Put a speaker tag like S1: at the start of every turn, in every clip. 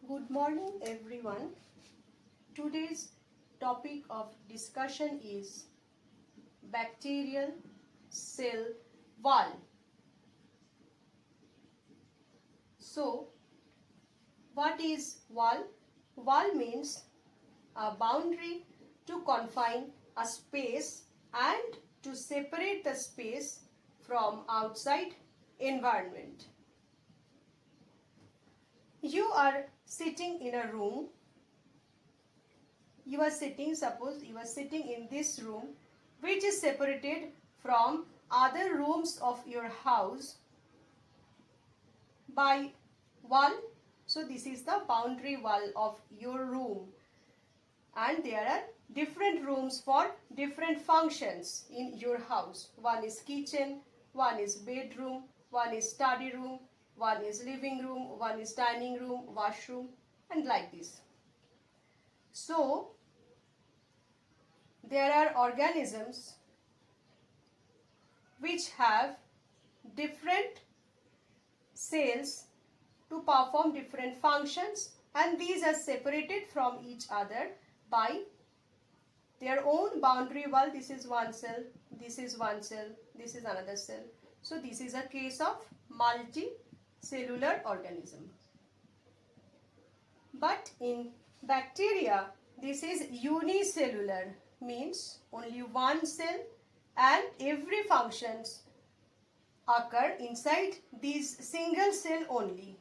S1: Good morning, everyone. Today's topic of discussion is bacterial cell wall. So, what is wall? Wall means a boundary to confine a space and to separate the space from outside environment. You are sitting in a room. Suppose you are sitting in this room which is separated from other rooms of your house by wall. So this is the boundary wall of your room, and there are different rooms for different functions in your house. One is kitchen, one is bedroom, one is study room, one is living room, one is dining room, washroom, and like this. So there are organisms which have different cells to perform different functions, and these are separated from each other by their own boundary wall. This is one cell, this is one cell, this is another cell. So this is a case of multicellular organism. But in bacteria, this is unicellular, means only one cell and every functions occur inside this single cell only.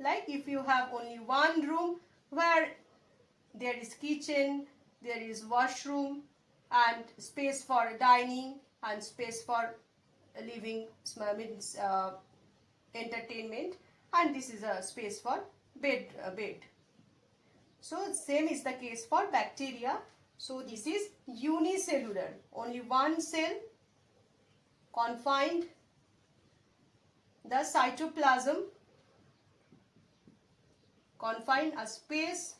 S1: Like if you have only one room where there is kitchen, there is washroom and space for dining and space for living, means entertainment, and this is a space for bed. So same is the case for bacteria. So this is unicellular, only one cell confined the cytoplasm, confine a space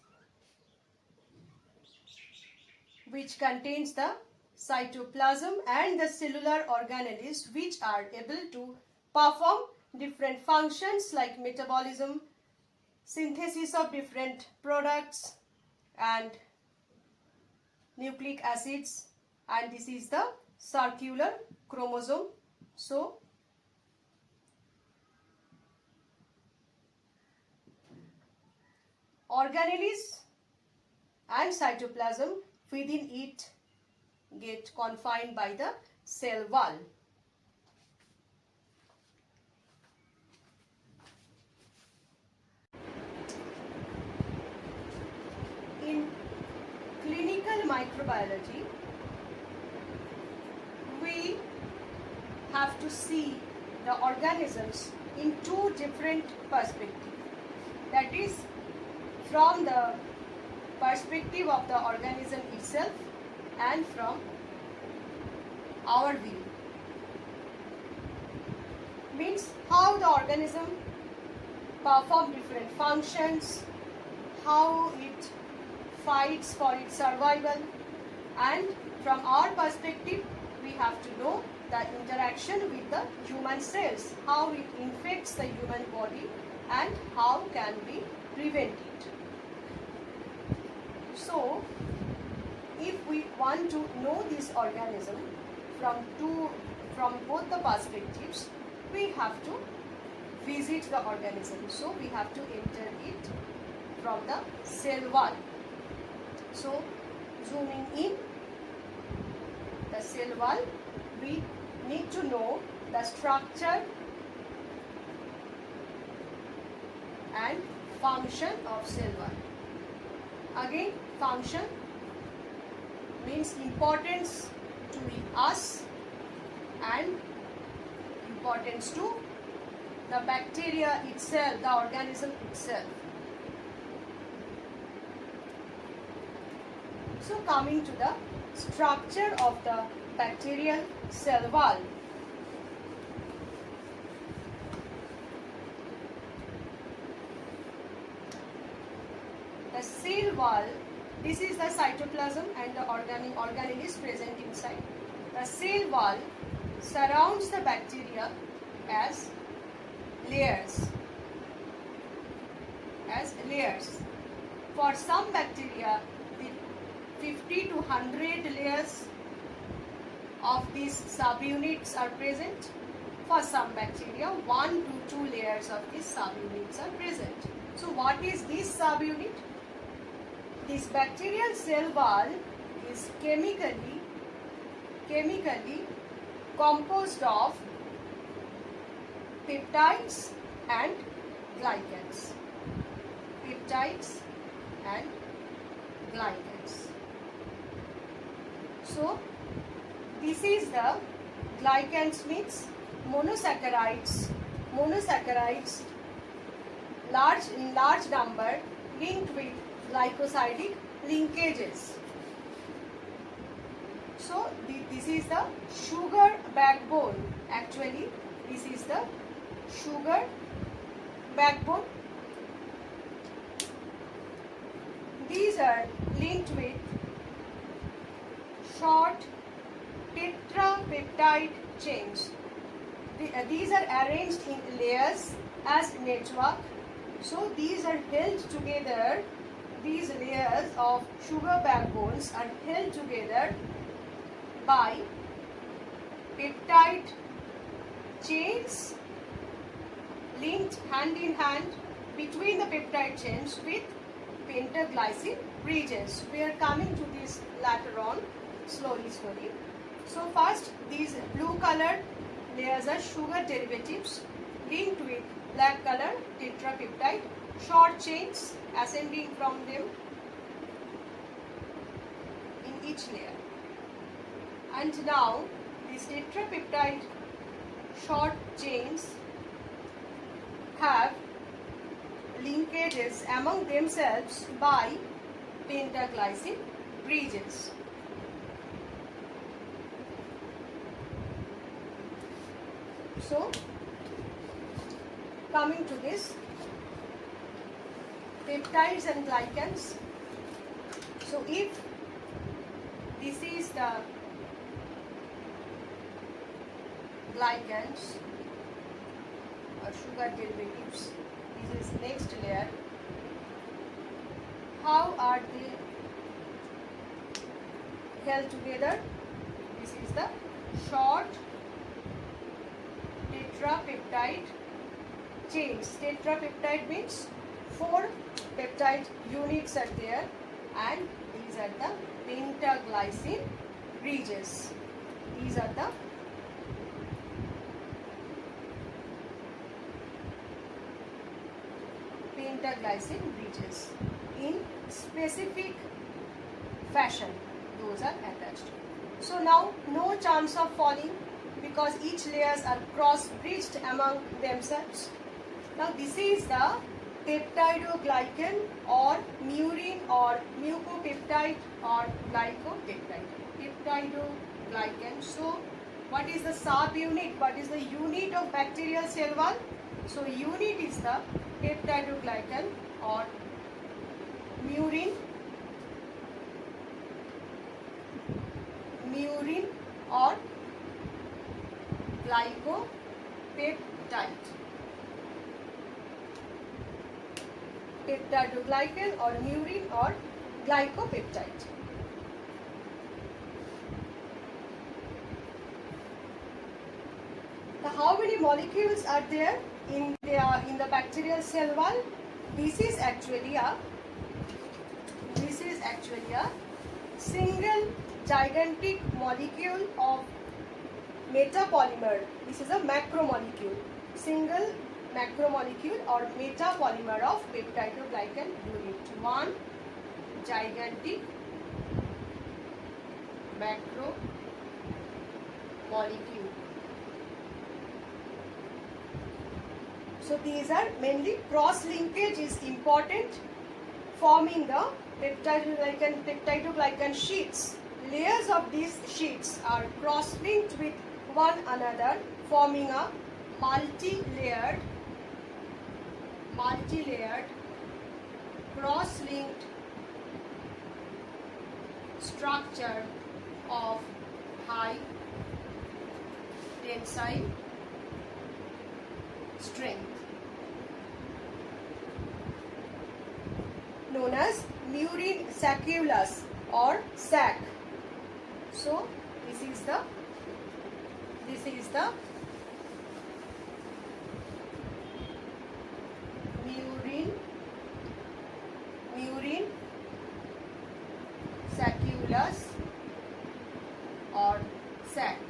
S1: which contains the cytoplasm and the cellular organelles which are able to perform different functions like metabolism, synthesis of different products and nucleic acids, and this is the circular chromosome. So organelles and cytoplasm within it get confined by the cell wall. In clinical microbiology, we have to see the organisms in two different perspectives. That is, from the perspective of the organism itself and from our view. Means how the organism performs different functions, how it fights for its survival, and from our perspective we have to know the interaction with the human cells, how it infects the human body and how can we prevent it. So if we want to know this organism from both the perspectives, we have to visit the organism. So we have to enter it from the cell wall. So zooming in the cell wall, we need to know the structure and function of cell wall. Again, function means importance to us and importance to the bacteria itself, the organism itself. So coming to the structure of the bacterial cell wall. The cell wall, this is the cytoplasm and the organelles present inside. The cell wall surrounds the bacteria as layers. as layers. For some bacteria, the 50 to 100 layers of these subunits are present. For some bacteria, 1 to 2 layers of these subunits are present. So what is this subunit? This bacterial cell wall is chemically composed of peptides and glycans. Peptides and glycans. So this is the glycans means monosaccharides in large number linked with glycosidic linkages. So this is the sugar backbone. Actually, this is the sugar backbone. These are linked with short tetrapeptide chains. These are arranged in layers as network. So these are held together. These layers of sugar backbones are held together by peptide chains linked hand in hand between the peptide chains with pentaglycine regions. We are coming to this later on slowly. So first, these blue colored layers are sugar derivatives linked with black color tetrapeptide short chains ascending from them in each layer. And now these tetrapeptide short chains have linkages among themselves by pentaglycine regions. So coming to this peptides and glycans. So if this is the glycans or sugar derivatives, this is next layer. How are they held together? This is the short tetrapeptide chains. Tetrapeptide means 4 peptide units are there, and these are the pentaglycine regions. These are the pentaglycine regions in specific fashion. Those are attached. So now no chance of falling because each layers are cross-bridged among themselves. Now this is the peptidoglycan or murin or mucopeptide or glycopeptide. Peptidoglycan. So what is the subunit? What is the unit of bacterial cell wall? So unit is the peptidoglycan or murin or glycopeptide. Peptidoglycan or murin or glycopeptide. Now, how many molecules are there in the bacterial cell wall? This is actually a single gigantic molecule of metapolymer. This is a macromolecule. Single macromolecule or metapolymer of peptidoglycan unit. One gigantic macromolecule. So these are mainly cross linkage is important, forming the peptidoglycan sheets. Layers of these sheets are cross linked with one another, forming a multi-layered cross-linked structure of high tensile strength. known as murine saculus or sac. So this is the murine saculus or sac.